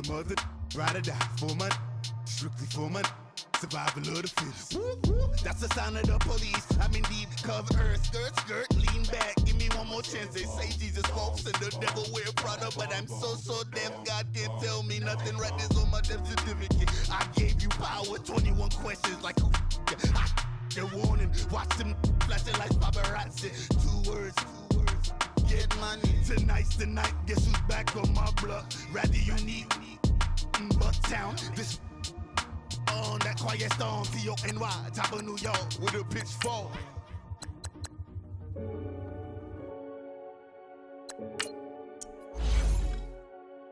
Some other ride or die for money, strictly for money. Survival of the fittest. That's the sign of the police. I'm in deep cover earth, skirt, lean back. Give me one more chance. They say Jesus walks and the devil wear Prada, but I'm so deaf. God can't tell me nothing. Right there's on my death certificate. I gave you power. 21 questions like who? The warning. Watch them flashing like paparazzi. Two words. Get money. Tonight's the night. Guess who's back on my block? Rather unique. Bucktown. This. On that quiet storm, T-O-N-Y, top of New York, with a pitchfork.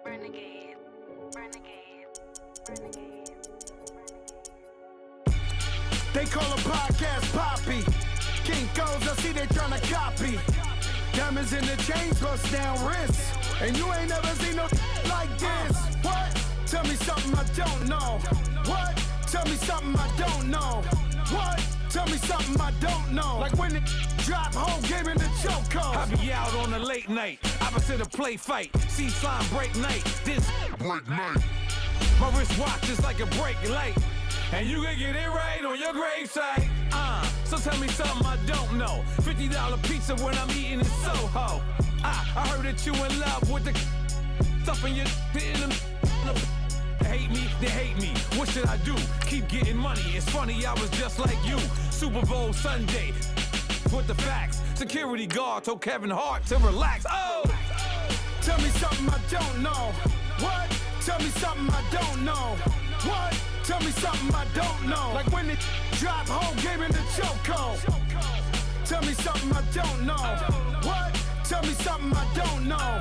Renegade. They call a podcast Poppy. Kinkos, I see they tryna copy. Diamonds in the chains, bust down wrists. And you ain't never seen no like this. What? Tell me something I don't know. What? Tell me something I don't know. What? Tell me something I don't know. Like when it drop, whole game in the chokehold. I be out on a late night, opposite a play fight. See slime break night, this break night. My wristwatch is like a brake light, and you can get it right on your gravesite. So tell me something I don't know. $50 pizza when I'm eating in Soho. I heard that you in love with the stuff in your in the. Hate me, they hate me. What should I do? Keep getting money. It's funny, I was just like you. Super Bowl Sunday. With the facts. Security guard told Kevin Hart to relax. Oh! Tell me something I don't know. What? Tell me something I don't know. What? Tell me something I don't know. Like when it drop, whole game in the chokehold. Tell me something I don't know. What? Tell me something I don't know.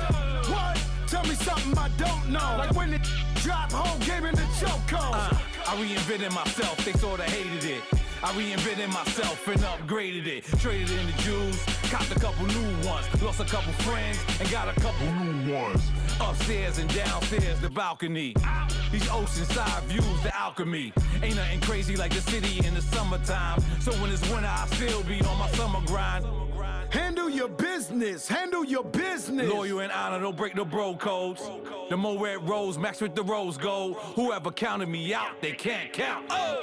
What? Tell me something I don't know. Like when it drop, whole game in the chokehold. I reinvented myself, they sorta hated it. I reinvented myself and upgraded it. Traded in the Jews, copped a couple new ones. Lost a couple friends and got a couple new ones. Upstairs and downstairs, the balcony. These oceanside views, the alchemy. Ain't nothing crazy like the city in the summertime. So when it's winter, I still be on my summer grind. Handle your business, handle your business. Loyal and honor, don't break the bro codes. The more red rose, max with the rose gold. Whoever counted me out, they can't count. Oh!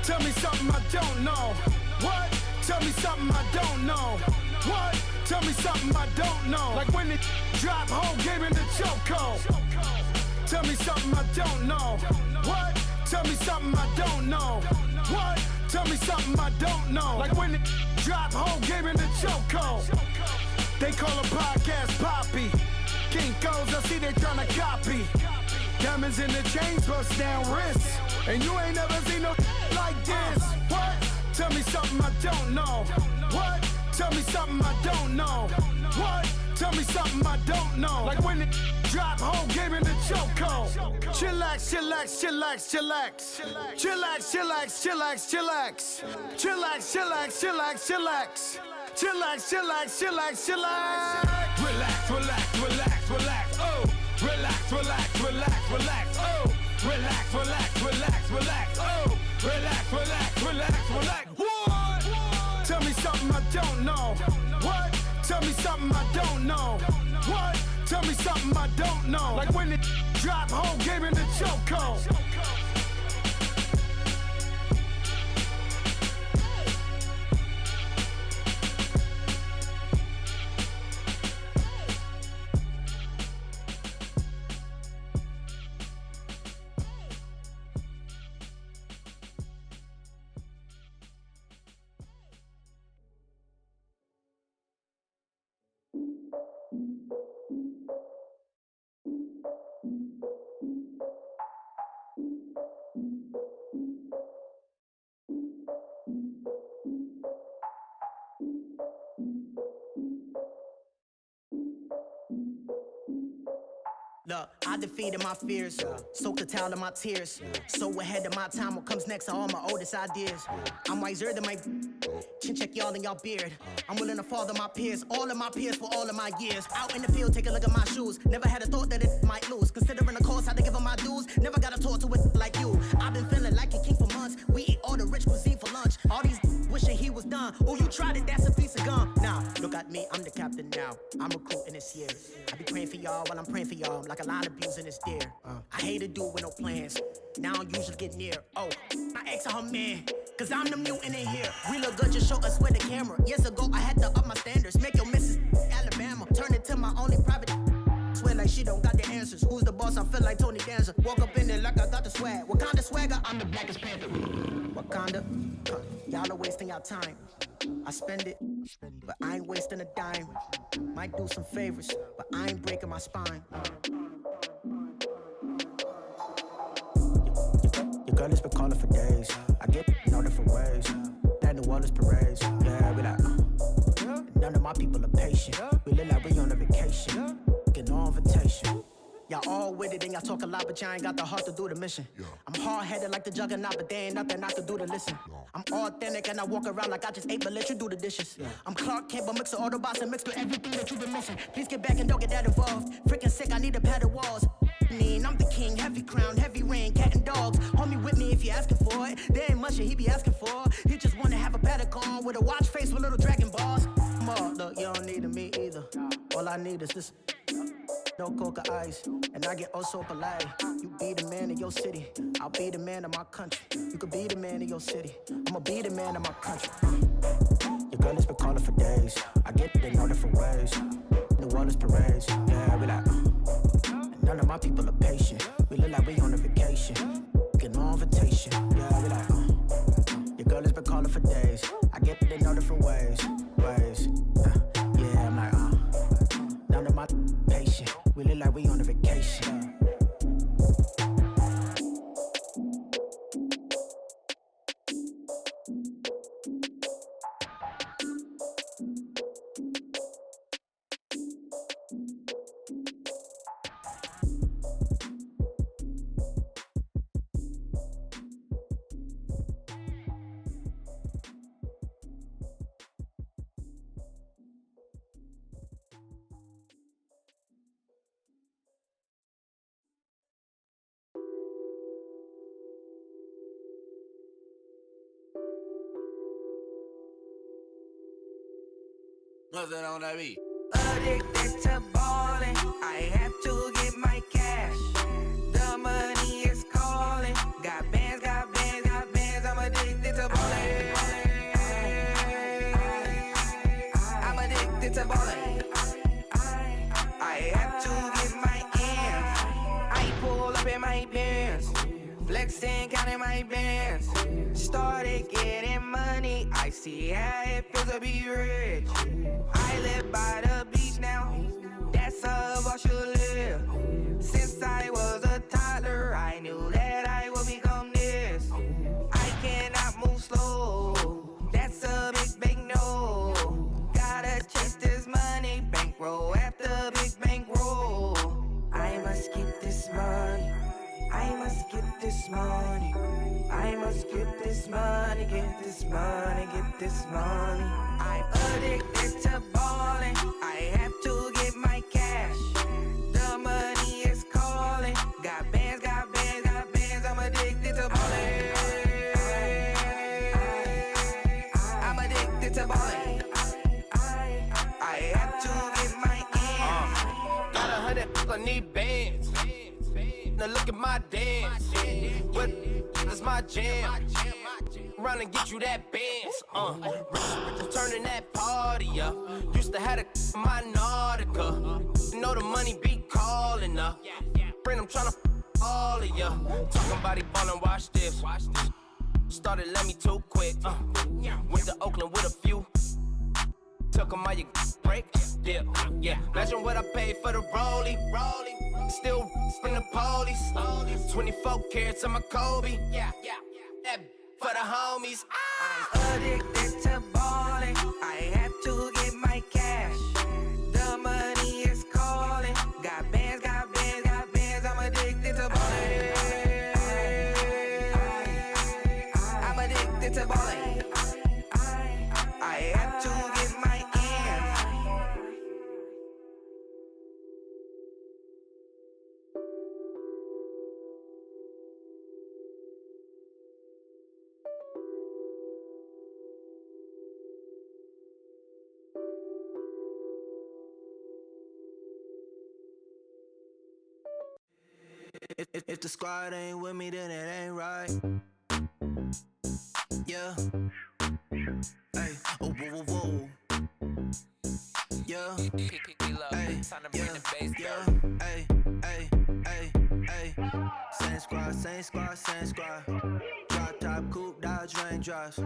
Tell me something I don't know. What? Tell me something I don't know. What? Tell me something I don't know. Like when it drop, whole game in the chokehold. Tell me something I don't know. What? Tell me something I don't know. What? Tell me something I don't know. Like when it drop, whole game in the chokehold. They call a podcast Poppy. Kinkos, I see they tryna copy. Diamonds in the chains, bust down wrists. And you ain't never seen no like this. What? Tell me something I don't know. What? Tell me something I don't know. What? Tell me something I don't know. Like when it drop, whole game in the chokehold. Chillax, chillax, chillax, chillax. Chillax, chillax, chillax, chillax. Chillax, chillax, chillax, chillax. Chillax, chillax, chillax, chillax. Relax, relax, relax, relax, oh. Relax, relax, relax, relax, oh. Relax, relax, relax, relax, oh. Relax, relax, relax, relax. What? Tell me something I don't know. What? Tell me something I don't know. What? Tell me something I don't know. Like when it drop, whole game in the chokehold. Look, I defeated my fears, soaked a towel in my tears. So ahead of my time, what comes next are all my oldest ideas. I'm wiser than my chin check y'all in y'all beard. I'm willing to father my peers, all of my peers for all of my years. Out in the field, take a look at my shoes. Never had a thought that it might lose. Considering the cost, I had to give up my dues. Never got a talk to it like you. I've been feeling like a king for months. We eat all the rich cuisine for lunch. All these wishing he was done. Oh, you tried it, that's a piece of gum. Nah, look at me, I'm the captain now. I'm recruiting this year. I be praying for y'all while I'm praying for y'all. I'm like a line abusing this deer. I hate a dude with no plans. Now I don't usually get near. Oh, my ex and her man. Cause I'm the mutant in here. We look good, just show us with the camera. Years ago, I had to up my standards. Make your missus Alabama. Turn it to my only private. Swear like she don't got the answers. Who's the boss? I feel like Tony Danza. Walk up in there like I got the swag. What kind of swagger? I'm the blackest panther. Wakanda. Y'all are wasting your time. I spend it, but I ain't wasting a dime. Might do some favors, but I ain't breaking my spine. Your girl has been calling for days. I get all different ways. That New Orleans parades. Yeah, we like, none of my people are patient. We look like we on a vacation. Get no invitation. Y'all all with it and y'all talk a lot, but y'all ain't got the heart to do the mission. I'm hard-headed like the juggernaut, but there ain't nothing I can do to listen. I'm authentic and I walk around like I just ate, but let you do the dishes. I'm Clark Kent, but mix the Autobots and mix with everything that you've been missing. Please get back and don't get that involved. Freaking sick, I need a padded walls. I'm the king, heavy crown, heavy rain, cat and dogs. Homie with me if you're asking for it. There ain't much that he be asking for. He just wanna have a paddock on with a watch face with little dragon balls. Look, you don't need me either. All I need is this. No coca ice, and I get oh so polite. You be the man of your city, I'll be the man of my country. You could be the man of your city, I'ma be the man of my country. Your girl has been calling for days. I get it in all different ways. New Orleans parades, yeah, we like. None of my people are patient. We look like we on a vacation. Get no invitation, yeah, we like. Your girl has been calling for days. I get it in all different ways. Yeah, I'm like, none of my patient. We look like we on a vacation. Nothing on that beat. Addicted to ballin', I have to get my cash. The money is calling. Got bands, got bands, got bands. I'm addicted to ballin'. I'm addicted to ballin'. I have to get my ends. I pull up in my bands, flexing, counting my bands. Started getting money. I see how it feels to be rich. I live by the beach now, that's how I should live. Since I was a toddler, I knew that I would become this. I cannot move slow, that's a big no. Gotta chase this money, bankroll after big bankroll. I must get this money, I must get this money. I must get this money, get this money, get this money. I'm addicted to ballin', I have to get my cash. The money is calling. Got bands, got bands, got bands. I'm addicted to ballin'. I'm addicted to ballin'. I have to get my ends. Got 100, I need bands. Now look at my dance. What is my jam? Run and get you that bands. Turning that party up. Used to have a my Nautica. You know the money be calling up. Friend, I'm tryna all of ya. Talking about he ballin', watch this. Started let me too quick. Went to Oakland with a few. Took 'em all you break. Yeah. Imagine what I paid for the rollie. Still from the police. 24 carats on my Kobe. Yeah. That for the homies. I'm addicted to ballin'. I have to get my cash. The money is calling. Got bands, got bands, got bands. I'm addicted to ballin'. I'm addicted to ballin'. I have to get my ends. If the squad ain't with me, then it ain't right. Yeah. Hey, oh, whoa, whoa, whoa. Yeah. Hey, yeah. Hey, hey, hey, hey. Same squad, same squad, same squad. Drop top, coupe, Dodge raindrops.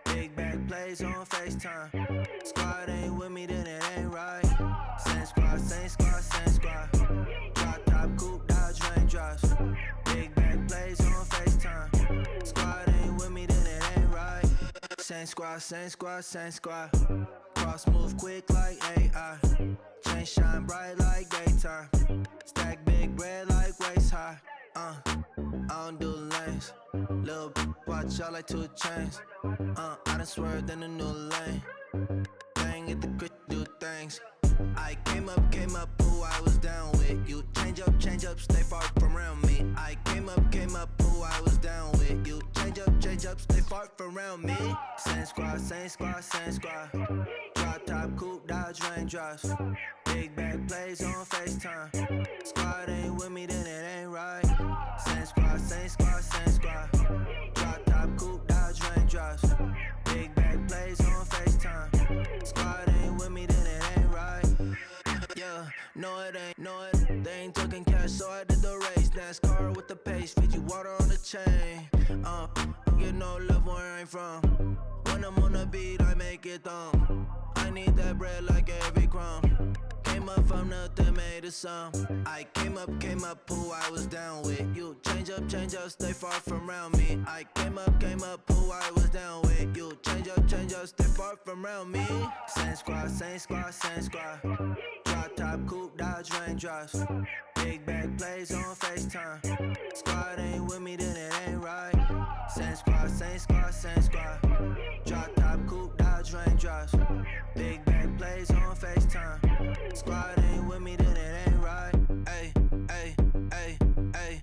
Big back plays on FaceTime. Squad ain't with me, then it ain't right. Same squad, same squad, same squad. Drop top, coupe, Dodge raindrops. Big back plays on FaceTime. Squad ain't with me, then it ain't right. Same squad, same squad, same squad. Cross move quick like AI. Chain shine bright like daytime. Stack big bread like waist high. I don't do lanes. Lil' watch out like 2 chains. I done swerved in a new lane. Bang at the crit, do things. I came up, who I was down with. You change up, stay far from around me. I came up, who I was down with. You change up, stay far from around me. Same squad, same squad, same squad. Drop top, coupe, Dodge raindrops. Big back plays on FaceTime. Squad ain't with me, then it ain't right. Same squad, same squad, same squad. Drop top, coupe, Dodge raindrops. Big back plays on FaceTime. Squad ain't with me, then it ain't right. Yeah, no it ain't, no it. They ain't talking cash, so I did the race. NASCAR with the pace, feed you water on the chain. Get no love where I ain't from. When I'm on the beat, I make it thumb. I need that bread like every crumb. Came up from nothing, made a sum. I came up, who I was down with. You change up, stay far from around me. I came up, who I was down with. You change up, stay far from around me. Same squad, same squad, same squad. Drop top, coupe, Dodge raindrops. Big back plays on FaceTime. Squad ain't with me, then it ain't right. Same squad, same squad, same squad. Drop top, coupe, Dodge raindrops. Big back plays on FaceTime. Squad ain't with me, then it ain't right. Ay, ay, ay, ay.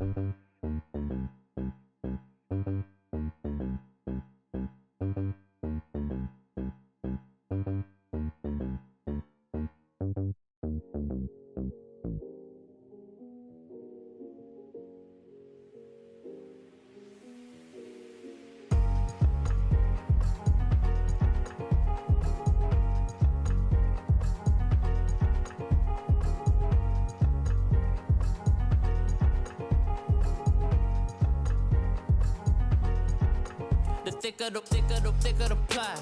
Thicker the pie,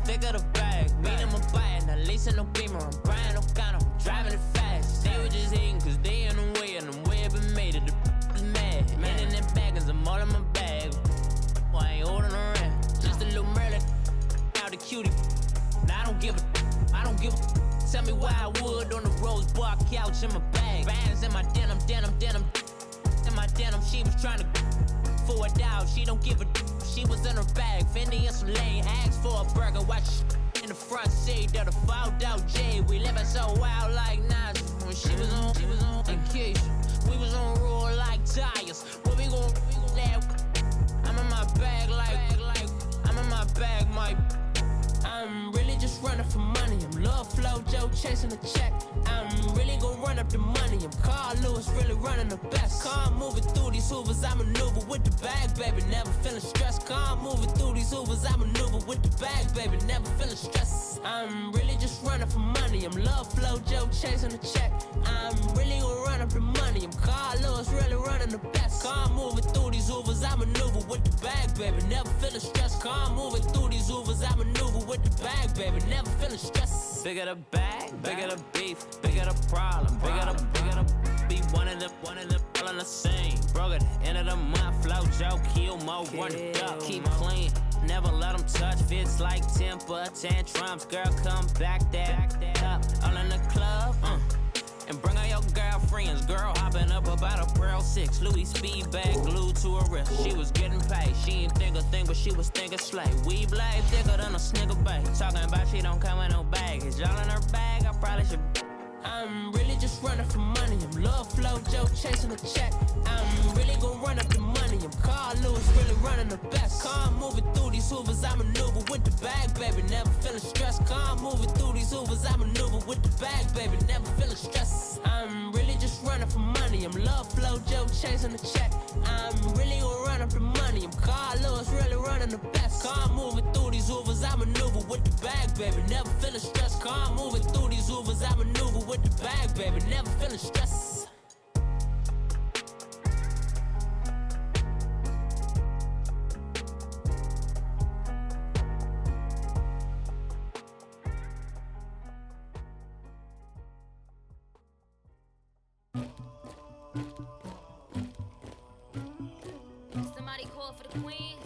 thicker the bag. Meet him a bite, not leasing no beamer. I'm Brian O'Connor, I'm driving it fast. They were just hating cause they in the way, and the way I've been made it. The is mad. Man in that bag, cause I'm all in my bag. Well, I ain't holding around. Just a little Merlin, out the cutie. Now I don't give a. Tell me why I would on the rose bar couch in my bag. Bands in my denim. In my denim, she was trying to for a doubt. She don't give a. She was in her bag, Fendi and some lane. Asked for a burger, watch in the front seat of the fouled out J. We living so wild like Nas. When she was on vacation, we was on roll like tires. Where we gon' that? I'm in my bag like I'm in my bag, Mike. I'm really just running for money. I'm Love Flow Joe chasing the check. I'm really gon' run up the money. I'm Carl Lewis, really running the best. Car moving through these Hoovers, I maneuver with the bag, baby. Never feeling stressed. Car moving through these Hoovers, I maneuver with the bag, baby. Never feeling stressed. I'm really just running for money. I'm Love Flow Joe chasing the check. I'm really gon' run up the money. I'm Carl Lewis, really running the best. Car moving through these Hoovers, I maneuver with the bag, baby. Never feeling stressed. Car moving through these Hoovers, I maneuver with the bag, baby. Never feeling stressed. Bigger the bag, bigger the beef, bigger the problem, bigger the be one of them all in the same. Broke at the end of the month, Flow Joe, kill mo, run it up, keep clean. Never let them touch, fits like temper tantrums. Girl, come back that up, all in the club, and bring all your girlfriends. Girl hopping up about a Pearl 6 Louis speed bag glued to her wrist. She was getting paid, she ain't think a thing, but she was thinking slay. We blade thicker than a snicker bag. Talking about she don't come with no baggage. All in her bag, I probably should. I'm really just running for money. I'm Love Flow Joe chasing a check. I'm really gon' run up the money. I'm Carl Lewis, really running the best. Car moving through these Hoovers, I maneuver with the bag, baby. Never feeling stressed. Car moving through these Hoovers, I maneuver with the bag, baby. Never feeling stressed. I'm really just running for money. I'm love flow, Joe chasing the check. I'm really gonna run up the money. I'm Carlos, really running the best. Car moving through these Ubers, I maneuver with the bag, baby. Never feeling stressed. Car moving through these Ubers, I maneuver with the bag, baby. Never feeling stressed. Somebody call for the queen.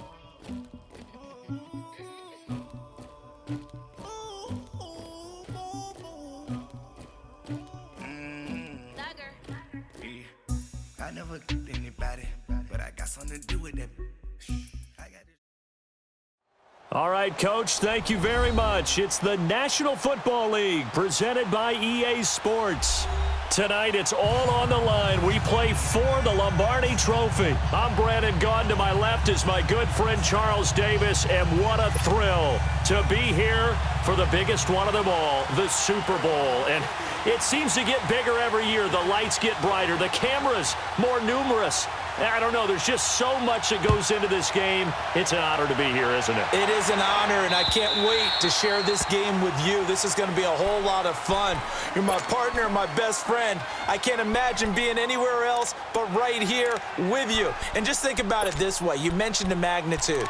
I never did anybody, but I got something to do with that. I got this. All right, Coach, thank you very much. It's the National Football League presented by EA Sports. Tonight, it's all on the line. We play for the Lombardi Trophy. I'm Brandon Gaudin. To my left is my good friend Charles Davis, and what a thrill to be here for the biggest one of them all, the Super Bowl. And it seems to get bigger every year. The lights get brighter. The cameras more numerous. I don't know. There's just so much that goes into this game. It's an honor to be here, isn't it? It is an honor, and I can't wait to share this game with you. This is going to be a whole lot of fun. You're my partner, my best friend. I can't imagine being anywhere else but right here with you. And just think about it this way. You mentioned the magnitude.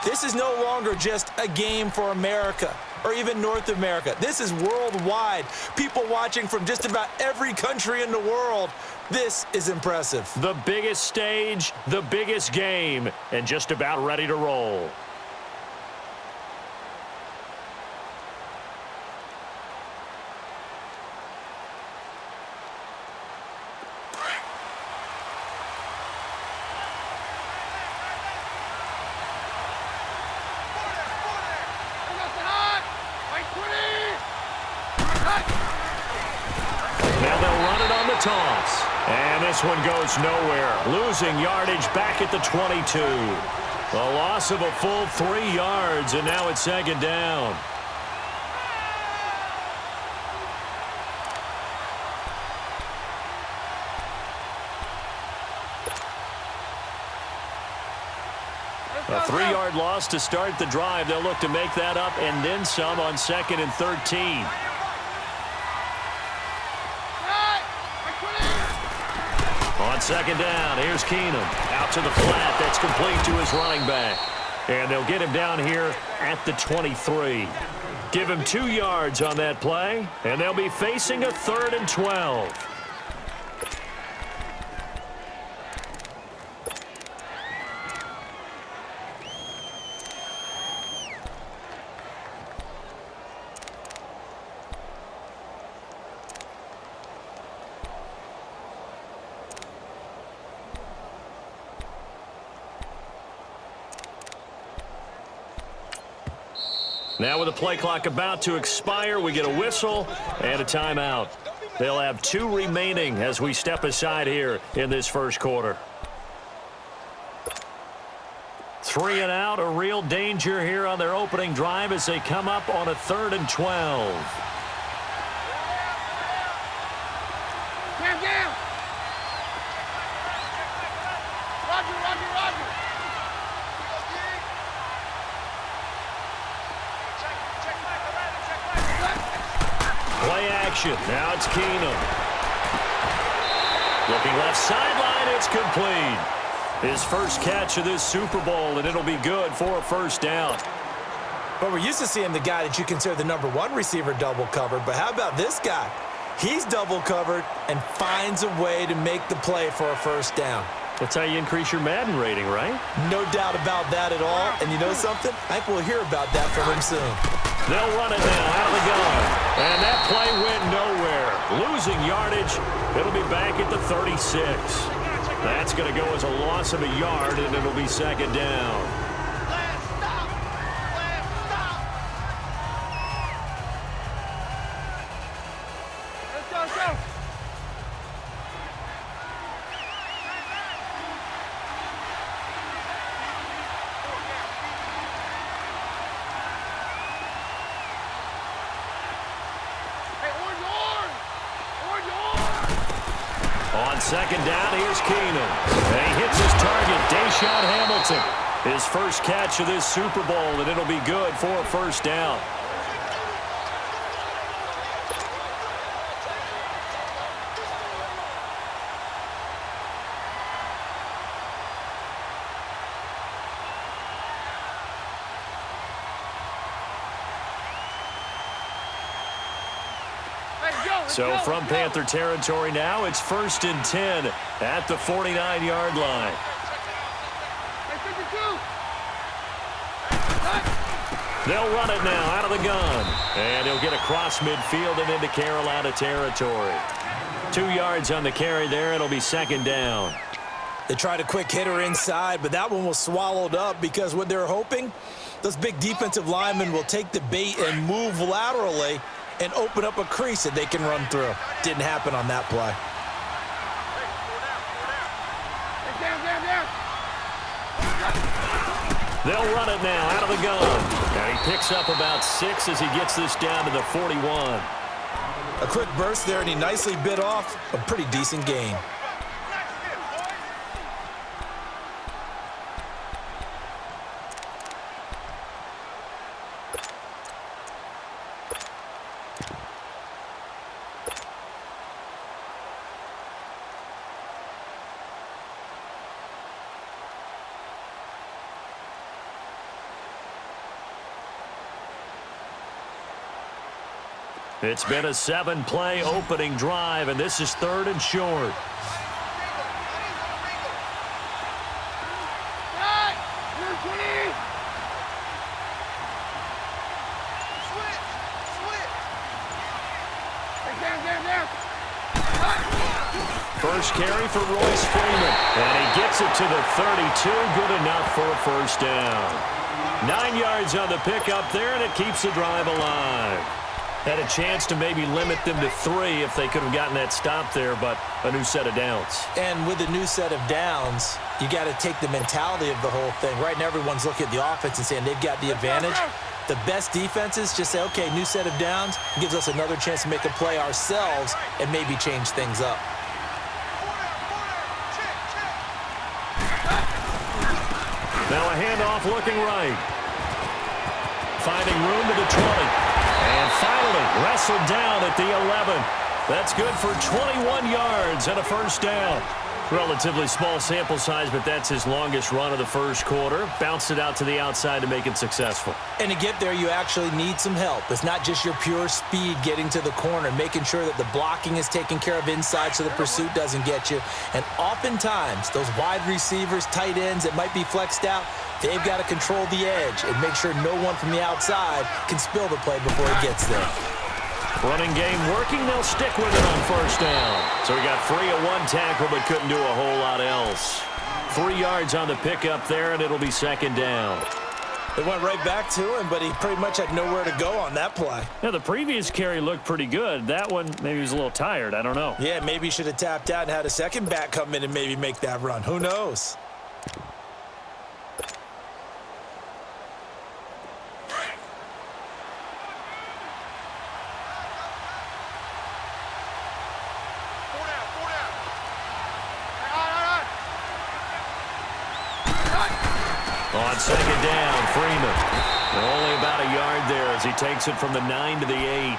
This is no longer just a game for America or even North America. This is worldwide. People watching from just about every country in the world. This is impressive. The biggest stage, the biggest game, and just about ready to roll. Now they'll run it on the toss. And this one goes nowhere. Losing yardage back at the 22. A loss of a full 3 yards, and now it's second down. A 3-yard loss to start the drive. They'll look to make that up and then some on 2nd and 13. On second down, here's Keenum. Out to the flat. That's complete to his running back. And they'll get him down here at the 23. Give him 2 yards on that play, and they'll be facing a 3rd and 12. Now with the play clock about to expire, we get a whistle and a timeout. They'll have 2 remaining as we step aside here in this first quarter. 3 and out, a real danger here on their opening drive as they come up on a 3rd and 12. Play action. Now it's Keenum. Looking left sideline. It's complete. His first catch of this Super Bowl, and it'll be good for a first down. But we're used to seeing the guy that you consider the #1 receiver double covered. But how about this guy? He's double covered and finds a way to make the play for a first down. That's how you increase your Madden rating, right? No doubt about that at all. And you know something? I think we'll hear about that from him soon. They'll run it now out of the gun. And that play went nowhere. Losing yardage. It'll be back at the 36. That's going to go as a loss of a yard, and it'll be second down. second down, here's Keenum. And he hits his target, Deshaun Hamilton. His first catch of this Super Bowl, and it'll be good for a first down. So from Panther territory now, it's 1st and 10 at the 49-yard line. They'll run it now out of the gun. And he'll get across midfield and into Carolina territory. 2 yards on the carry there. It'll be second down. They tried a quick hitter inside, but that one was swallowed up because what they're hoping, those big defensive linemen will take the bait and move laterally and open up a crease that they can run through. Didn't happen on that play. They'll run it now out of the gun. And he picks up about 6 as he gets this down to the 41. A quick burst there, and he nicely bit off a pretty decent gain. It's been a 7-play opening drive, and this is 3rd and short. First carry for Royce Freeman, and he gets it to the 32. Good enough for a first down. 9 yards on the pickup there, and it keeps the drive alive. Had a chance to maybe limit them to 3 if they could have gotten that stop there, but a new set of downs. And with a new set of downs, you got to take the mentality of the whole thing. Right now, everyone's looking at the offense and saying they've got the advantage. The best defenses just say, okay, new set of downs, gives us another chance to make a play ourselves and maybe change things up. Now a handoff looking right. Finding room to the 20. And finally wrestled down at the 11. That's good for 21 yards and a first down. Relatively small sample size, but that's his longest run of the first quarter. Bounced it out to the outside to make it successful. And to get there, you actually need some help. It's not just your pure speed getting to the corner, making sure that the blocking is taken care of inside so the pursuit doesn't get you. And oftentimes, those wide receivers, tight ends that might be flexed out, they've got to control the edge and make sure no one from the outside can spill the play before it gets there. Running game working, they'll stick with it on first down. So he got free of 1 tackle but couldn't do a whole lot else. 3 yards on the pickup there, and it'll be second down. They went right back to him, but he pretty much had nowhere to go on that play. Yeah, the previous carry looked pretty good. That one, maybe he was a little tired. I don't know. Yeah, maybe he should have tapped out and had a second back come in and maybe make that run. Who knows? On second down, Freeman. Only about a yard there as he takes it from the 9 to the 8.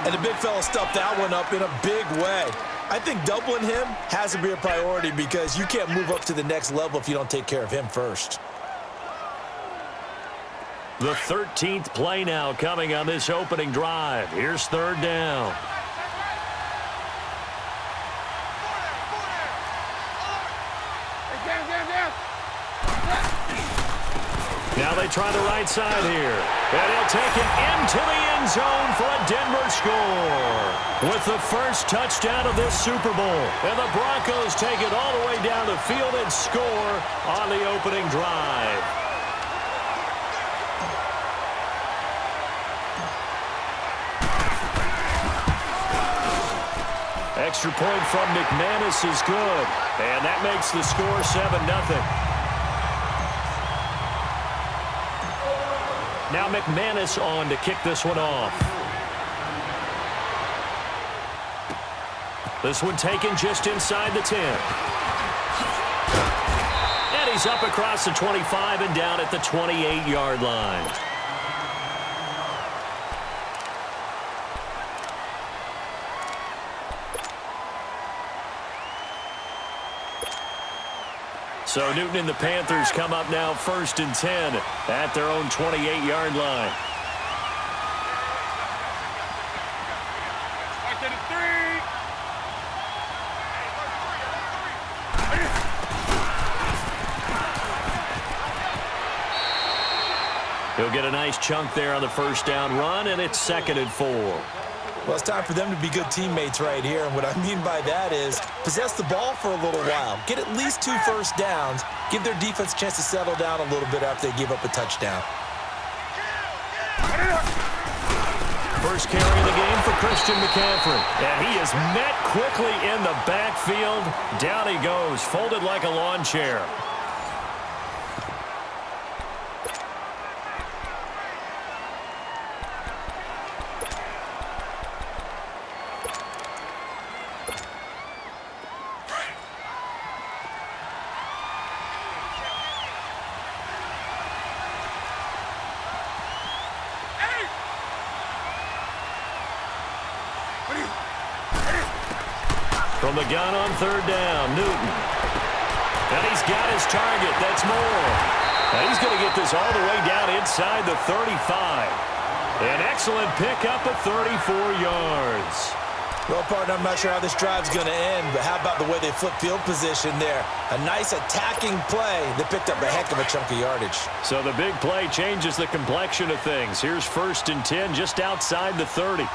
And the big fella stuffed that one up in a big way. I think doubling him has to be a priority because you can't move up to the next level if you don't take care of him first. The 13th play now coming on this opening drive. Here's third down. Now they try the right side here. And he'll take it into the end zone for a Denver score. With the first touchdown of this Super Bowl. And the Broncos take it all the way down the field and score on the opening drive. Extra point from McManus is good. And that makes the score 7-0. Now McManus on to kick this one off. This one taken just inside the 10. And he's up across the 25 and down at the 28-yard line. So Newton and the Panthers come up now 1st and 10 at their own 28-yard line. He'll get a nice chunk there on the first down run, and it's 2nd and 4. Well, it's time for them to be good teammates right here. And what I mean by that is possess the ball for a little while. Get at least 2 first downs. Give their defense a chance to settle down a little bit after they give up a touchdown. First carry of the game for Christian McCaffrey. And he is met quickly in the backfield. Down he goes, folded like a lawn chair. From the gun on 3rd down, Newton. And he's got his target. That's Moore. And he's going to get this all the way down inside the 35. An excellent pickup of 34 yards. Well, partner, I'm not sure how this drive's going to end, but how about the way they flip field position there? A nice attacking play that picked up a heck of a chunk of yardage. So the big play changes the complexion of things. Here's 1st and 10 just outside the 30.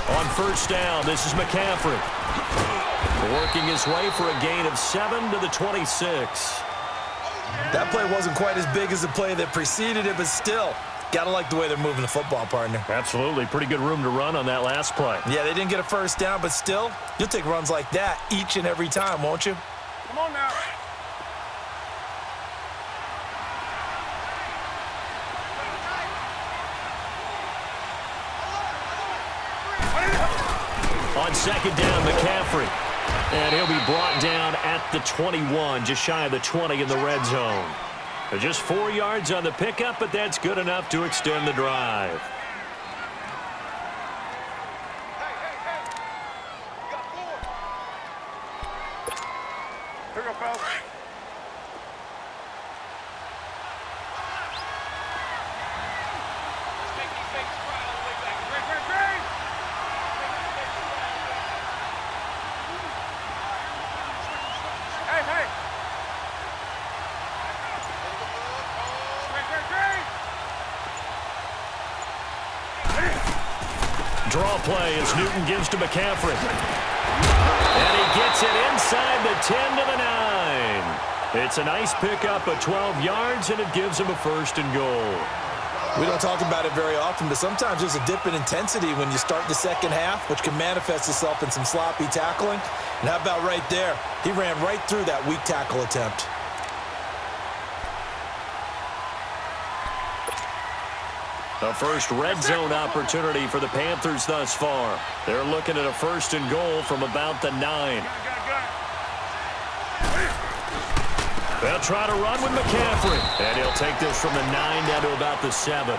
On 1st down, this is McCaffrey. Working his way for a gain of 7 to the 26. That play wasn't quite as big as the play that preceded it, but still, gotta like the way they're moving the football, partner. Absolutely. Pretty good room to run on that last play. Yeah, they didn't get a first down, but still, you'll take runs like that each and every time, won't you? Come on now. On 2nd down, McCaffrey. And he'll be brought down at the 21, just shy of the 20 in the red zone. Just 4 yards on the pickup, but that's good enough to extend the drive. Here we go, fellas. Draw play as Newton gives to McCaffrey. And he gets it inside the 10 to the 9. It's a nice pickup of 12 yards, and it gives him a 1st and goal. We don't talk about it very often, but sometimes there's a dip in intensity when you start the second half, which can manifest itself in some sloppy tackling. And how about right there? He ran right through that weak tackle attempt. The first red zone opportunity for the Panthers thus far. They're looking at a 1st and goal from about the 9. They'll try to run with McCaffrey. And he'll take this from the 9 down to about the 7.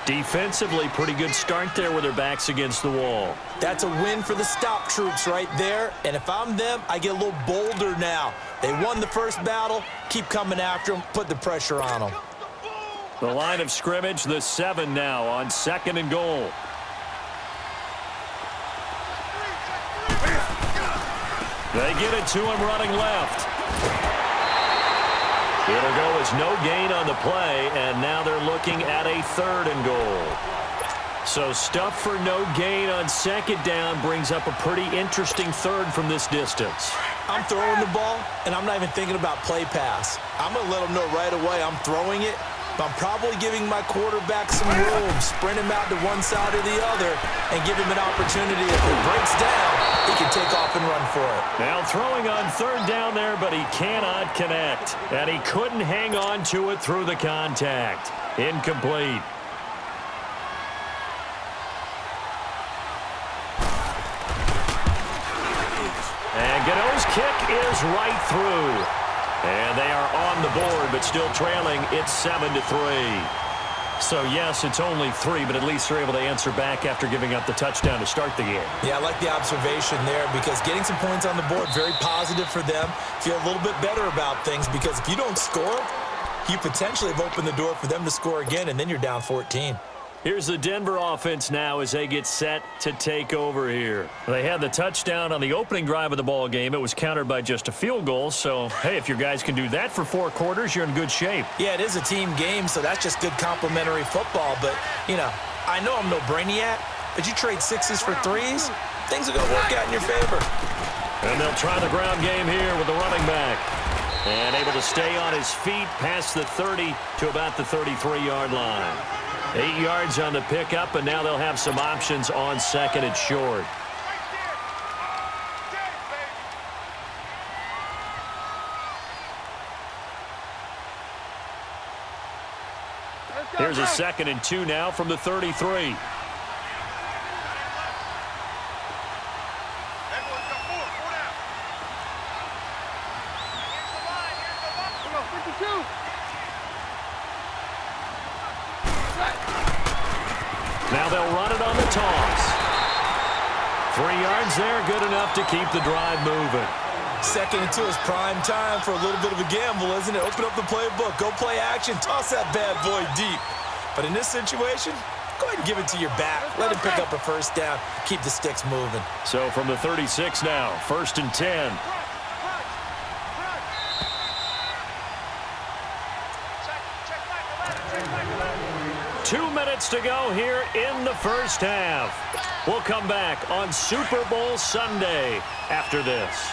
Defensively, pretty good start there with their backs against the wall. That's a win for the stop troops right there. And if I'm them, I get a little bolder now. They won the first battle. Keep coming after them. Put the pressure on them. The line of scrimmage, the 7 now on 2nd and goal. They get it to him running left. It'll go as no gain on the play, and now they're looking at a 3rd and goal. So stuff for no gain on 2nd down brings up a pretty interesting 3rd from this distance. I'm throwing the ball, and I'm not even thinking about play pass. I'm going to let them know right away I'm throwing it. But I'm probably giving my quarterback some room, sprint him out to one side or the other, and give him an opportunity. If it breaks down, he can take off and run for it. Now throwing on 3rd down there, but he cannot connect. And he couldn't hang on to it through the contact. Incomplete. And Gano's kick is right through. And they are on the board, but still trailing. It's 7-3. So, yes, it's only 3, but at least they're able to answer back after giving up the touchdown to start the game. Yeah, I like the observation there because getting some points on the board, very positive for them. Feel a little bit better about things because if you don't score, you potentially have opened the door for them to score again, and then you're down 14. Here's the Denver offense now as they get set to take over here. They had the touchdown on the opening drive of the ball game. It was countered by just a field goal. So, hey, if your guys can do that for 4 quarters, you're in good shape. Yeah, it is a team game, so that's just good complimentary football. But, you know, I know I'm no brainiac, but you trade 6s for 3s, things are going to work out in your favor. And they'll try the ground game here with the running back. And able to stay on his feet past the 30 to about the 33-yard line. 8 yards on the pickup, and now they'll have some options on second and short. Here's a 2nd and 2 now from the 33. Now they'll run it on the toss. 3 yards there, good enough to keep the drive moving. 2nd and 2 is prime time for a little bit of a gamble, isn't it? Open up the playbook, go play action, toss that bad boy deep. But in this situation, go ahead and give it to your back. Let him pick up a first down, keep the sticks moving. So from the 36 now, 1st and 10. Two minutes to go here in the first half. We'll come back on Super Bowl Sunday after this.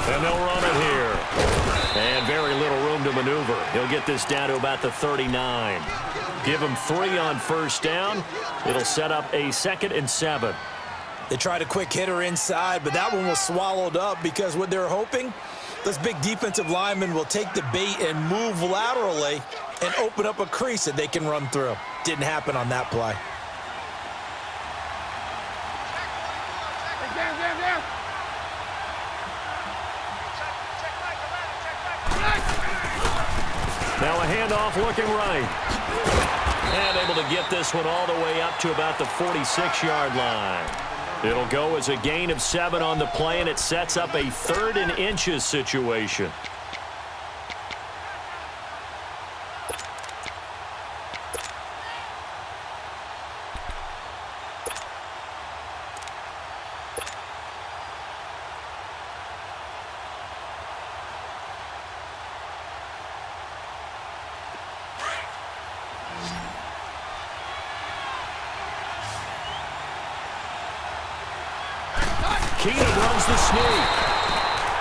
And they'll run it here. And very little room to maneuver. He'll get this down to about the 39. Give him 3 on first down. It'll set up a 2nd and 7. They tried a quick hitter inside, but that one was swallowed up because what they're hoping, those big defensive linemen will take the bait and move laterally and open up a crease that they can run through. Didn't happen on that play. Now a handoff looking right. And able to get this one all the way up to about the 46-yard line. It'll go as a gain of 7 on the play, and it sets up a 3rd and inches situation. Keenan runs the sneak.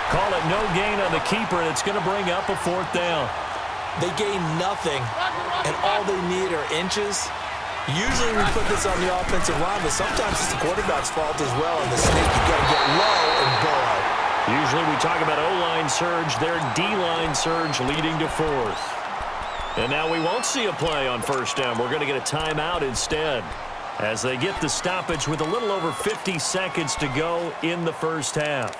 Call it no gain on the keeper, and it's going to bring up a 4th down. They gain nothing, and all they need are inches. Usually we put this on the offensive line, but sometimes it's the quarterback's fault as well. In the sneak, you've got to get low and burrow. Usually we talk about O-line surge, their D-line surge leading to 4th. And now we won't see a play on first down. We're going to get a timeout instead, as they get the stoppage with a little over 50 seconds to go in the first half.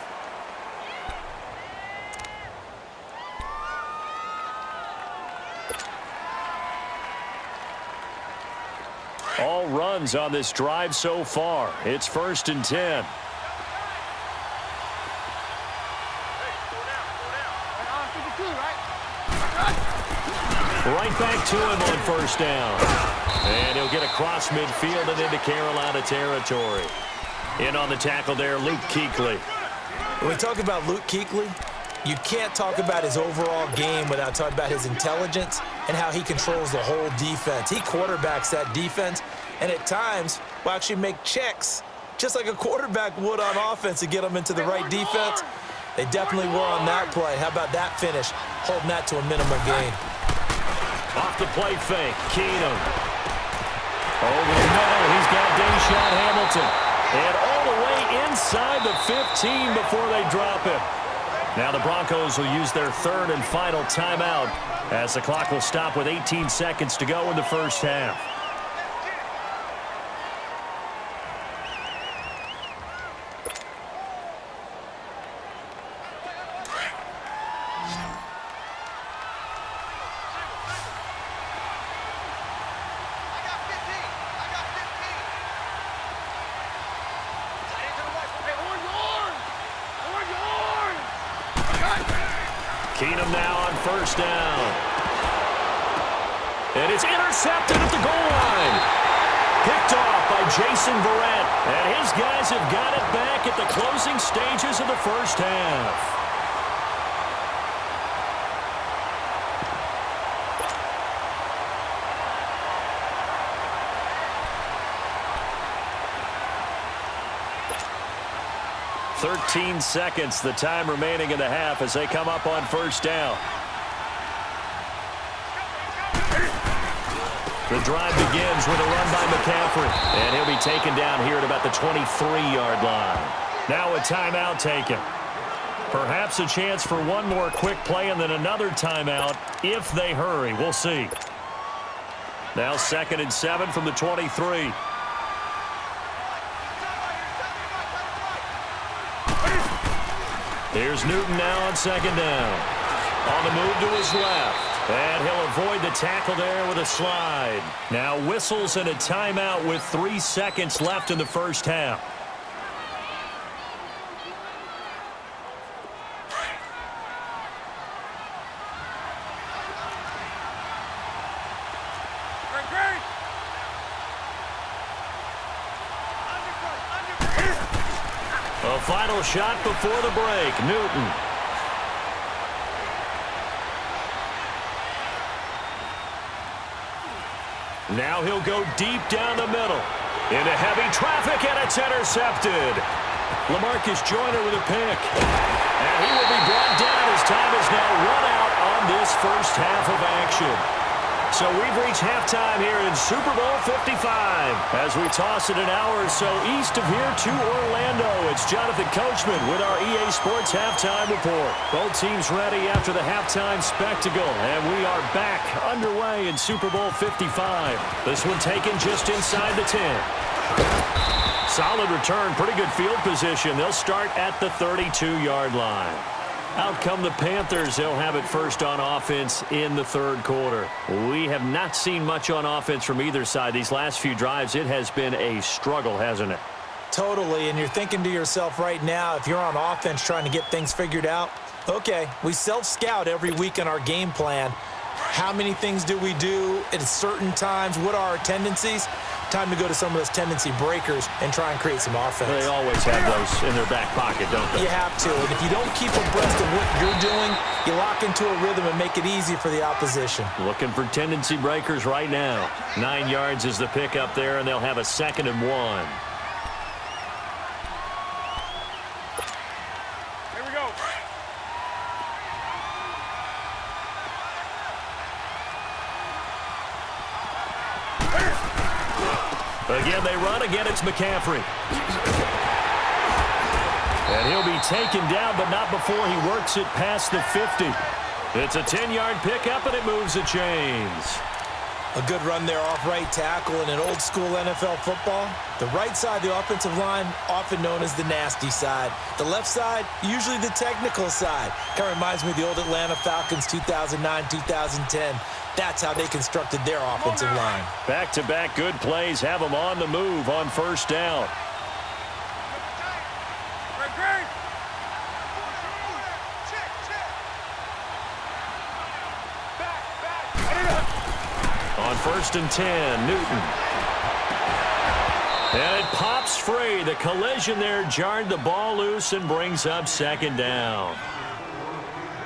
All runs on this drive so far. It's 1st and 10. Right back to him on first down. And he'll get across midfield and into Carolina territory. In on the tackle there, Luke Kuechly. When we talk about Luke Kuechly, you can't talk about his overall game without talking about his intelligence and how he controls the whole defense. He quarterbacks that defense, and at times will actually make checks, just like a quarterback would on offense to get them into the right defense. They definitely were on that play. How about that finish? Holding that to a minimum gain. Off the play fake, Keenum. Over the middle, he's got Deshaun Hamilton. And all the way inside the 15 before they drop him. Now the Broncos will use their 3rd and final timeout as the clock will stop with 18 seconds to go in the first half. Keenum now on first down. And it's intercepted at the goal line. Picked off by Jason Verrett. And his guys have got it back at the closing stages of the first half. "13 seconds, the time remaining in the half as they come up on first down. The drive begins with a run by McCaffrey. And he'll be taken down here at about the 23-yard line. Now a timeout taken. Perhaps a chance for one more quick play and then another timeout if they hurry. We'll see. Now 2nd and 7 from the 23. Here's Newton now on 2nd down. On the move to his left. And he'll avoid the tackle there with a slide. Now whistles and a timeout with 3 seconds left in the first half. A final shot before the break. Newton. Now he'll go deep down the middle. Into heavy traffic, and it's intercepted. LaMarcus Joyner with a pick. And he will be brought down as time is now run out on this first half of action. So we've reached halftime here in Super Bowl 55. As we toss it an hour or so east of here to Orlando, it's Jonathan Coachman with our EA Sports Halftime Report. Both teams ready after the halftime spectacle, and we are back underway in Super Bowl 55. This one taken just inside the 10. Solid return, pretty good field position. They'll start at the 32-yard line. Out come the Panthers. They'll have it first on offense in the third quarter. We have not seen much on offense from either side. These last few drives, it has been a struggle, hasn't it? Totally, and you're thinking to yourself right now, if you're on offense trying to get things figured out, okay, we self-scout every week in our game plan. How many things do we do at certain times? What are our tendencies? Time to go to some of those tendency breakers and try and create some offense. They always have those in their back pocket, don't they? You have to, and if you don't keep abreast of what you're doing, you lock into a rhythm and make it easy for the opposition. Looking for tendency breakers right now. 9 yards is the pickup there, and they'll have a 2nd and 1. Again, they run. Again, it's McCaffrey. And he'll be taken down, but not before he works it past the 50. It's a 10-yard pickup, and it moves the chains. A good run there off right tackle in an old-school NFL football. The right side, the offensive line, often known as the nasty side. The left side, usually the technical side. Kind of reminds me of the old Atlanta Falcons 2009-2010. That's how they constructed their offensive line. Back-to-back good plays have them on the move on first down. On 1st and 10, Newton. And it pops free. The collision there jarred the ball loose and brings up 2nd down.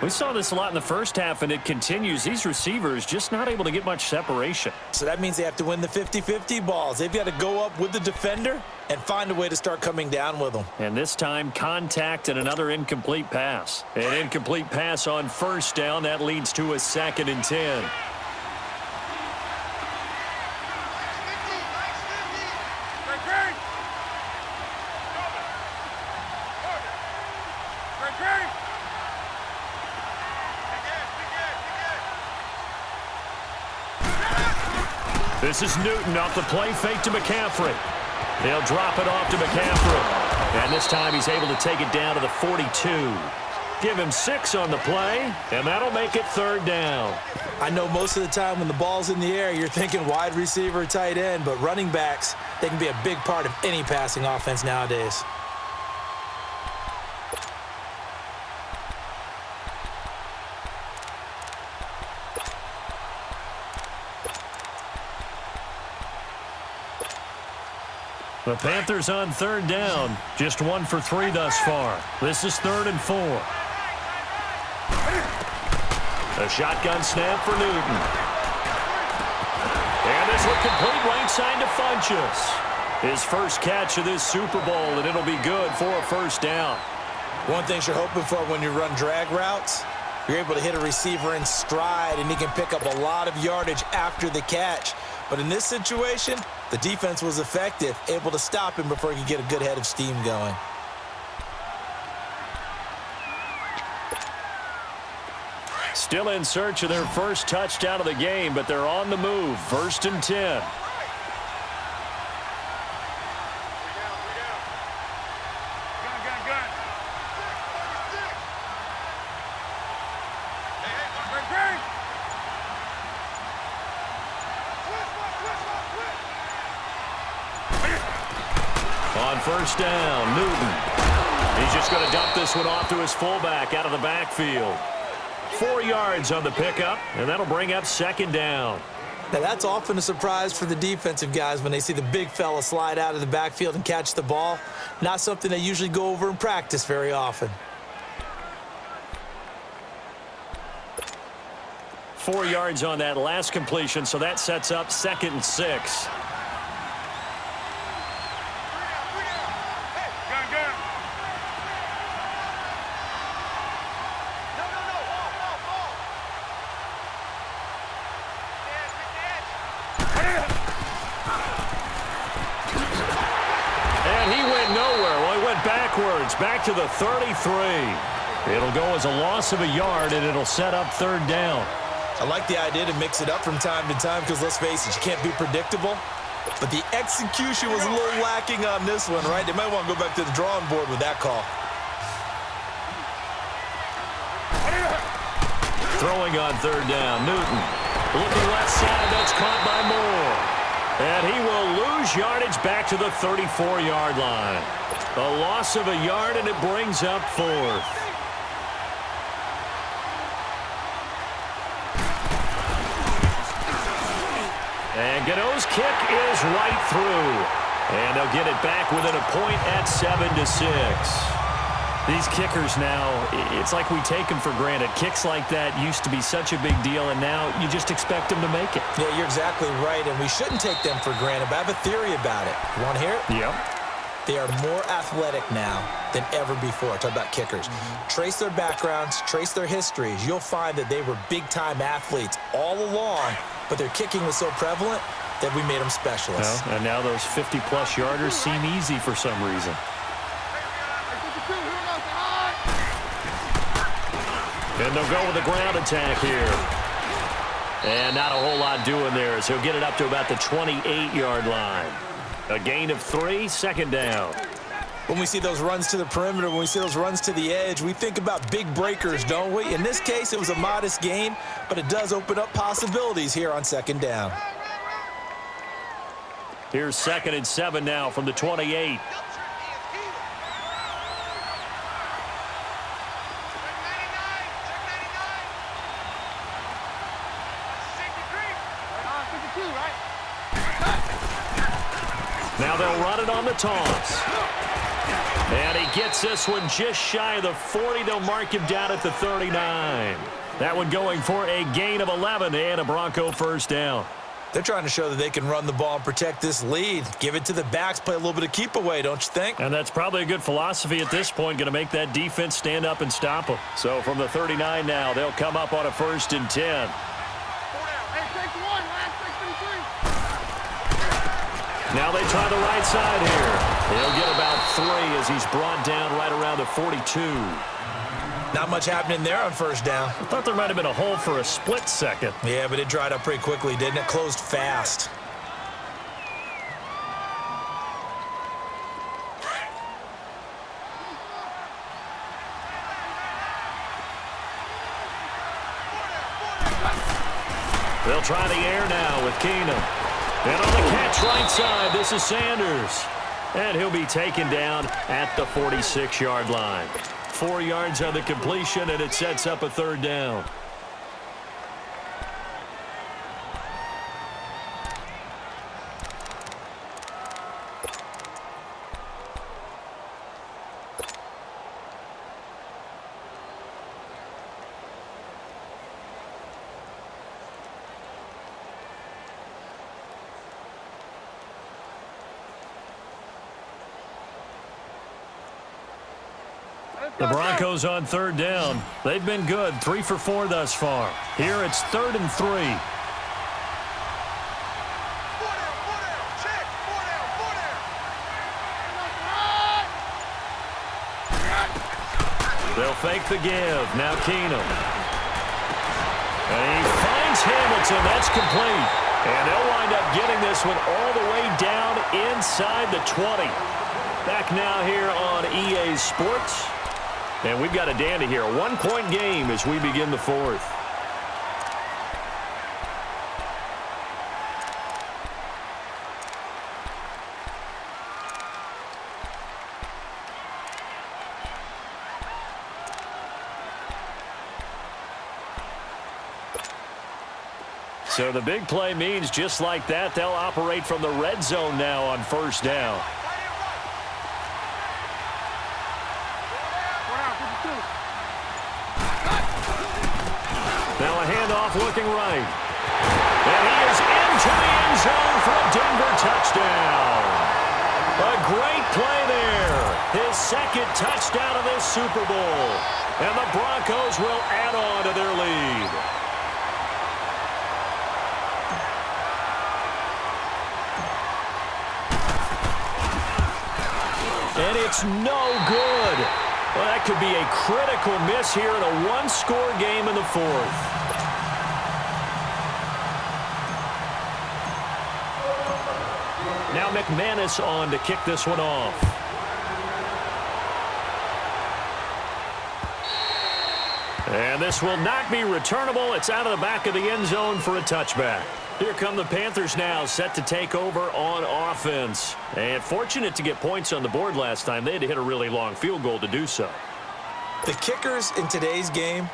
We saw this a lot in the first half, and it continues. These receivers just not able to get much separation. So that means they have to win the 50-50 balls. They've got to go up with the defender and find a way to start coming down with them. And this time, contact and another incomplete pass. An incomplete pass on first down. That leads to a 2nd and 10. This is Newton off the play fake to McCaffrey. They'll drop it off to McCaffrey. And this time he's able to take it down to the 42. Give him 6 on the play, and that'll make it 3rd down. I know most of the time when the ball's in the air, you're thinking wide receiver, tight end, but running backs, they can be a big part of any passing offense nowadays. The Panthers on third down. Just 1 for 3 thus far. This is 3rd and 4. A shotgun snap for Newton. And this one complete right side to Funchess. His first catch of this Super Bowl, and it'll be good for a first down. One thing you're hoping for when you run drag routes, you're able to hit a receiver in stride, and he can pick up a lot of yardage after the catch. But in this situation, the defense was effective, able to stop him before he could get a good head of steam going. Still in search of their first touchdown of the game, but they're on the move. 1st and 10. On 1st down, Newton. He's just going to dump this one off to his fullback out of the backfield. 4 yards on the pickup, and that'll bring up 2nd down. Now, that's often a surprise for the defensive guys when they see the big fella slide out of the backfield and catch the ball. Not something they usually go over in practice very often. 4 yards on that last completion, so that sets up 2nd and 6. Back to the 33. It'll go as a loss of a yard, and it'll set up 3rd down. I like the idea to mix it up from time to time because, let's face it, you can't be predictable. But the execution was a little lacking on this one, right? They might want to go back to the drawing board with that call. Throwing on 3rd down, Newton. Looking left side, that's caught by Moore. And he will lose yardage back to the 34-yard line. A loss of a yard, and it brings up 4th. And Gano's kick is right through. And they'll get it back within a point at 7-6. These kickers now, it's like we take them for granted. Kicks like that used to be such a big deal, and now you just expect them to make it. Yeah, you're exactly right, and we shouldn't take them for granted, but I have a theory about it. You want to hear it? Yep. They are more athletic now than ever before. Talk about kickers. Trace their backgrounds, trace their histories. You'll find that they were big-time athletes all along, but their kicking was so prevalent that we made them specialists. Well, and now those 50-plus yarders seem easy for some reason. And they'll go with a ground attack here. And not a whole lot doing there as he'll get it up to about the 28-yard line. A gain of 3, 2nd down. When we see those runs to the perimeter, when we see those runs to the edge, we think about big breakers, don't we? In this case, it was a modest gain, but it does open up possibilities here on 2nd down. Here's 2nd and 7 now from the 28. Now they'll run it on the toss. And he gets this one just shy of the 40. They'll mark him down at the 39. That one going for a gain of 11 and a Bronco 1st down. They're trying to show that they can run the ball and protect this lead. Give it to the backs, play a little bit of keep away, don't you think? And that's probably a good philosophy at this point, going to make that defense stand up and stop them. So from the 39 now, they'll come up on a 1st and 10. Now they try the right side here. He'll get about 3 as he's brought down right around the 42. Not much happening there on 1st down. I thought there might have been a hole for a split second. Yeah, but it dried up pretty quickly, didn't it? Closed fast. They'll try the air now with Keenum. And on the catch right side, this is Sanders. And he'll be taken down at the 46-yard line. 4 yards on the completion, and it sets up a 3rd down. The Broncos on third down. They've been good, 3 for 4 thus far. Here it's 3rd and 3. They'll fake the give. Now Keenum. And he finds Hamilton. That's complete. And they'll wind up getting this one all the way down inside the 20. Back now here on EA Sports. And we've got a dandy here. A 1-point game as we begin the 4th. So the big play means just like that, they'll operate from the red zone now on first down. Now a handoff looking right. And he is into the end zone for a Denver touchdown. A great play there. His second touchdown of this Super Bowl. And the Broncos will add on to their lead. And it's no good. Well, that could be a critical miss here in a one-score game in the 4th. Now McManus on to kick this one off. And this will not be returnable. It's out of the back of the end zone for a touchback. Here come the Panthers now, set to take over on offense. And fortunate to get points on the board last time. They had to hit a really long field goal to do so. The kickers in today's game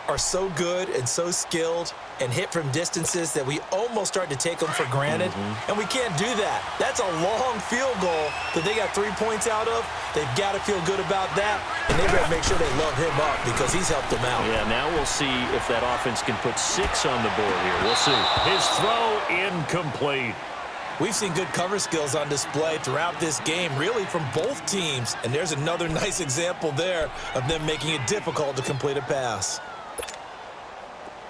are so good and so skilled and hit from distances that we almost start to take them for granted. And we can't do that. That's a long field goal that they got 3 points out of. They've got to feel good about that, and they better make sure they love him up because he's helped them out. Yeah, now we'll see if that offense can put 6 on the board here. We'll see. His throw incomplete. We've seen good cover skills on display throughout this game, really from both teams. And there's another nice example there of them making it difficult to complete a pass.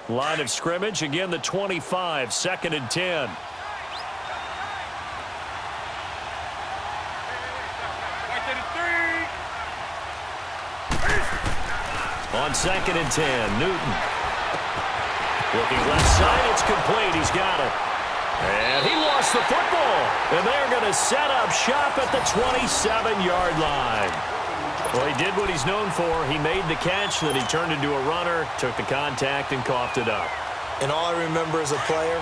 Line of scrimmage, again the 25, 2nd and 10. On 2nd and 10, Newton. Looking left side, it's complete, he's got it. And he lost the football. And they're going to set up shop at the 27-yard line. Well, he did what he's known for. He made the catch, then he turned into a runner, took the contact, and coughed it up. And all I remember as a player,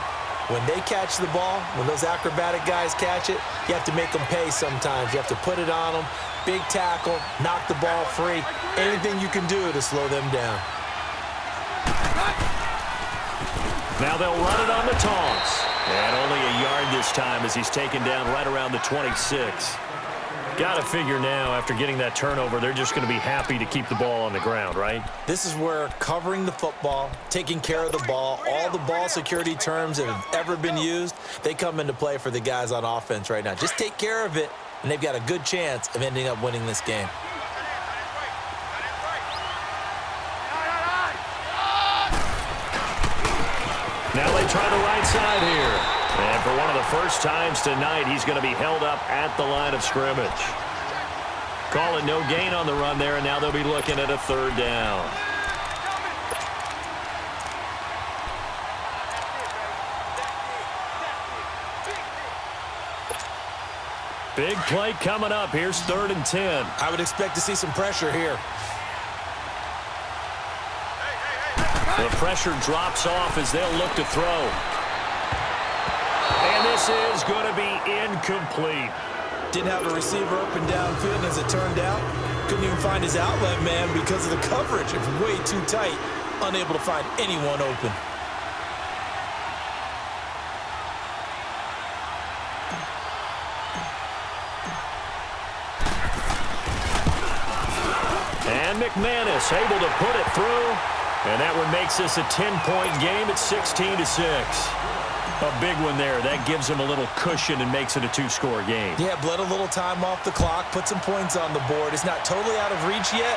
when they catch the ball, when those acrobatic guys catch it, you have to make them pay sometimes. You have to put it on them, big tackle, knock the ball free, anything you can do to slow them down. Now they'll run it on the toss. And only a yard this time as he's taken down right around the 26. Got to figure now, after getting that turnover, they're just going to be happy to keep the ball on the ground, right? This is where covering the football, taking care of the ball, all the ball security terms that have ever been used, they come into play for the guys on offense right now. Just take care of it, and they've got a good chance of ending up winning this game. Now they try the right side here. And for one of the first times tonight, he's going to be held up at the line of scrimmage. Call it no gain on the run there, and now they'll be looking at a 3rd down. Big play coming up. Here's 3rd and 10. I would expect to see some pressure here. The pressure drops off as they'll look to throw. And this is going to be incomplete. Didn't have a receiver up and downfield as it turned out. Couldn't even find his outlet man because of the coverage. It was way too tight. Unable to find anyone open. And McManus able to put it through. And that one makes this a 10-point game at 16-6. A big one there. That gives him a little cushion and makes it a 2-score game. Yeah, bled a little time off the clock, put some points on the board. It's not totally out of reach yet,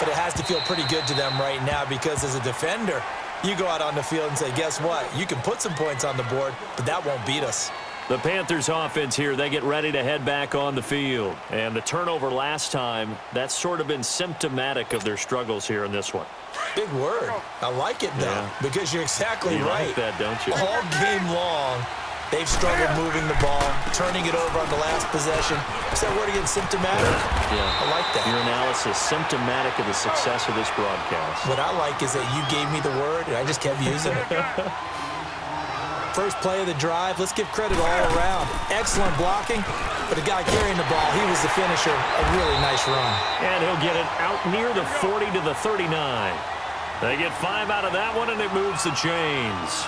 but it has to feel pretty good to them right now because as a defender, you go out on the field and say, guess what? You can put some points on the board, but that won't beat us. The Panthers offense here, they get ready to head back on the field. And the turnover last time, that's sort of been symptomatic of their struggles here in this one. Big word. I like it, though, because you're exactly right. You like that, don't you? All game long, they've struggled moving the ball, turning it over on the last possession. Is that word again, symptomatic? Yeah. I like that. Your analysis, symptomatic of the success of this broadcast. What I like is that you gave me the word, and I just kept using it. First play of the drive, let's give credit all around. Excellent blocking, but the guy carrying the ball, he was the finisher. A really nice run. And he'll get it out near the 40 to the 39. They get 5 out of that one, and it moves the chains.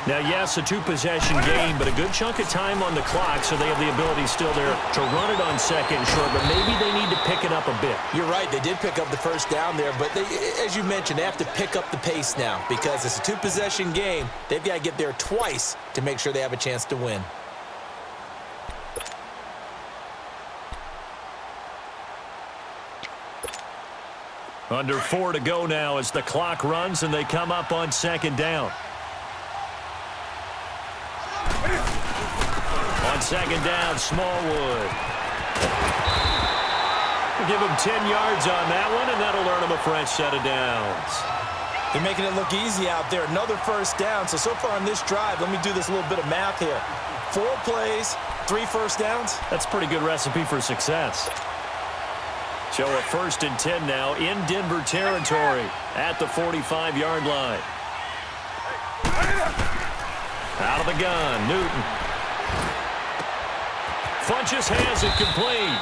Now, yes, a two-possession game, but a good chunk of time on the clock, so they have the ability still there to run it on second and short, but maybe they need to pick it up a bit. You're right. They did pick up the first down there, but they, as you mentioned, they have to pick up the pace now because it's a two-possession game. They've got to get there twice to make sure they have a chance to win. Under 4 to go now as the clock runs, and they come up on second down. On second down, Smallwood. Give him 10 yards on that one, and that'll earn him a fresh set of downs. They're making it look easy out there. Another first down. So far on this drive, let me do this little bit of math here. 4 plays, 3 first downs. That's a pretty good recipe for success. So a 1st and 10 now in Denver territory at the 45-yard line. Out of the gun, Newton. Funches has it complete.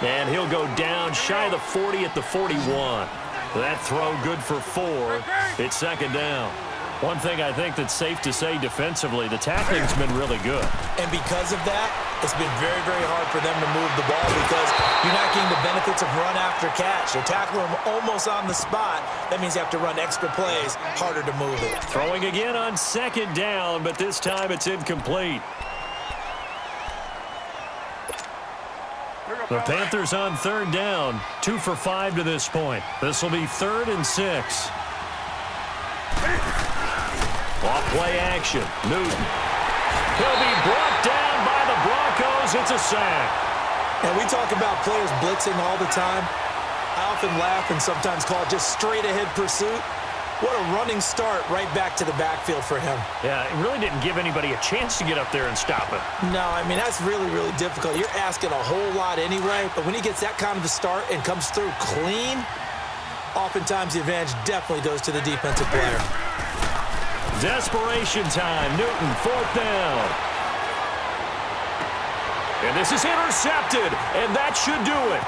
And he'll go down shy of the 40 at the 41. That throw good for 4. It's second down. One thing I think that's safe to say defensively, the tackling's been really good. And because of that, it's been very, very hard for them to move the ball because you're not getting the benefits of run after catch. They're tackling them almost on the spot. That means you have to run extra plays, harder to move it. Throwing again on second down, but this time it's incomplete. The Panthers on 3rd down, 2 for 5 to this point. This will be 3rd and 6. Off play action, Newton. He'll be brought down by the Broncos. It's a sack. And we talk about players blitzing all the time. I often laugh and sometimes call it just straight ahead pursuit. What a running start right back to the backfield for him. Yeah, it really didn't give anybody a chance to get up there and stop it. No, I mean, that's really, really difficult. You're asking a whole lot anyway, but when he gets that kind of a start and comes through clean, oftentimes the advantage definitely goes to the defensive player. Desperation time. Newton, 4th down. And this is intercepted, and that should do it.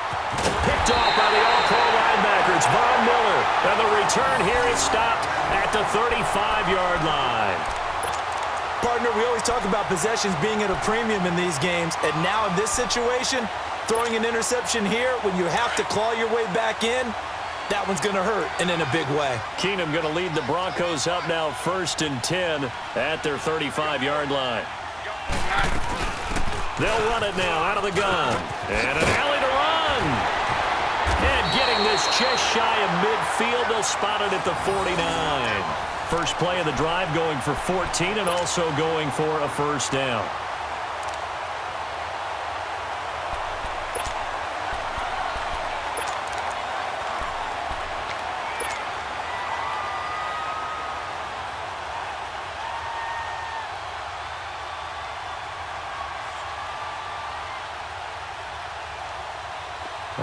Picked off by the all-pro linebacker. It's Von Miller. And the return here is stopped at the 35-yard line. Partner, we always talk about possessions being at a premium in these games, and now in this situation, throwing an interception here when you have to claw your way back in, that one's going to hurt, and in a big way. Keenum going to lead the Broncos up now 1st and 10 at their 35-yard line. They'll run it now out of the gun. And an alley to run. And getting this just shy of midfield, they'll spot it at the 49. First play of the drive going for 14 and also going for a first down.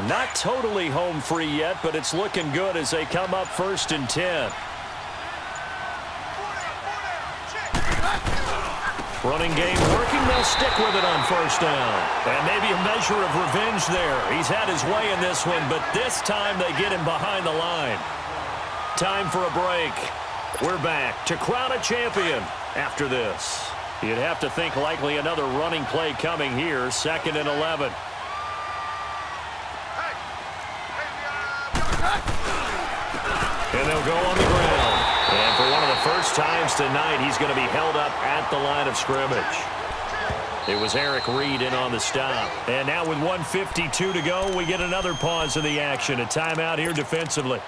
Not totally home free yet, but it's looking good as they come up 1st and 10. Running game working. They'll stick with it on 1st down. And maybe a measure of revenge there. He's had his way in this one, but this time they get him behind the line. Time for a break. We're back to crown a champion after this. You'd have to think likely another running play coming here. 2nd and 11. And they'll go on the ground. And for one of the first times tonight, he's going to be held up at the line of scrimmage. It was Eric Reed in on the stop. And now with 1:52 to go, we get another pause in the action. A timeout here defensively.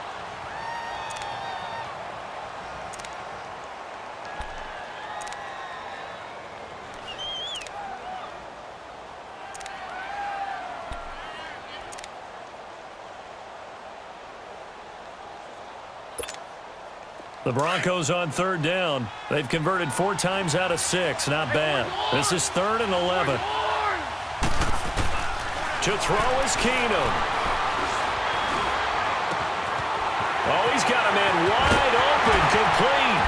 The Broncos on third down. They've converted 4 times out of 6. Not bad. This is 3rd and 11. To throw is Keenum. Oh, he's got a man wide open, complete.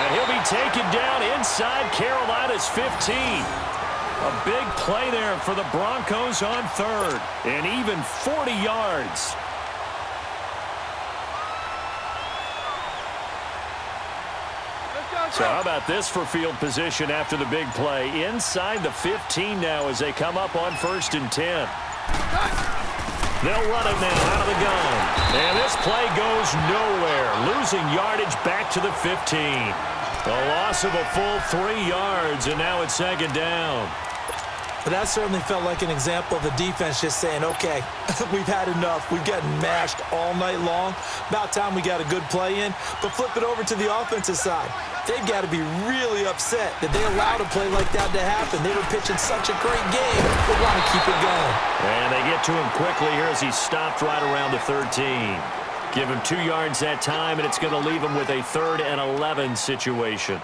And he'll be taken down inside Carolina's 15. A big play there for the Broncos on 3rd. And even 40 yards. So how about this for field position after the big play? Inside the 15 now as they come up on 1st and 10. They'll run it now out of the gun. And this play goes nowhere. Losing yardage back to the 15. A loss of a full 3 yards, and now it's 2nd down. But that certainly felt like an example of the defense just saying, okay, we've had enough. We've gotten mashed all night long. About time we got a good play in. But flip it over to the offensive side. They've got to be really upset that they allowed a play like that to happen. They were pitching such a great game. They want to keep it going. And they get to him quickly here as he stopped right around the 13. Give him 2 yards that time, and it's going to leave him with a 3rd and 11 situation.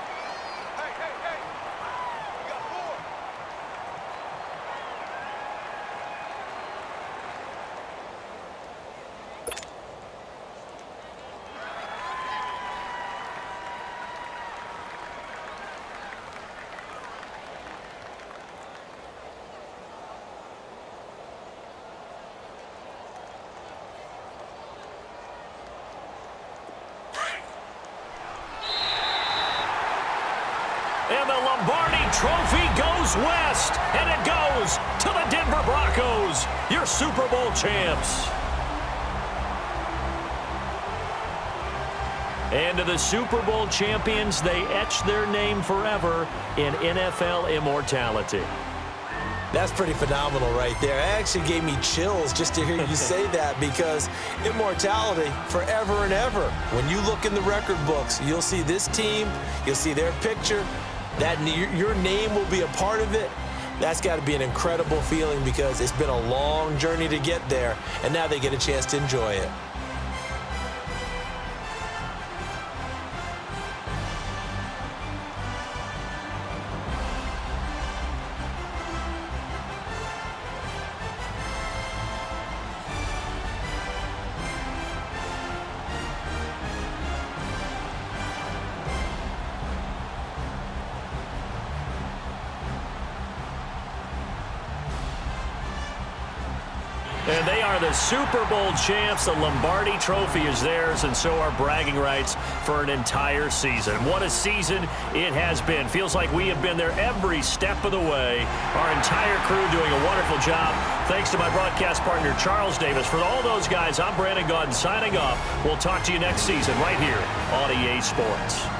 And the Lombardi Trophy goes west, and it goes to the Denver Broncos, your Super Bowl champs. And to the Super Bowl champions, they etch their name forever in NFL immortality. That's pretty phenomenal right there. It actually gave me chills just to hear you say that, because immortality forever and ever. When you look in the record books, you'll see this team, you'll see their picture, that your name will be a part of it. That's got to be an incredible feeling, because it's been a long journey to get there, and now they get a chance to enjoy it. And they are the Super Bowl champs. The Lombardi Trophy is theirs, and so are bragging rights for an entire season. What a season it has been. Feels like we have been there every step of the way. Our entire crew doing a wonderful job. Thanks to my broadcast partner, Charles Davis. For all those guys, I'm Brandon Gaudin signing off. We'll talk to you next season right here on EA Sports.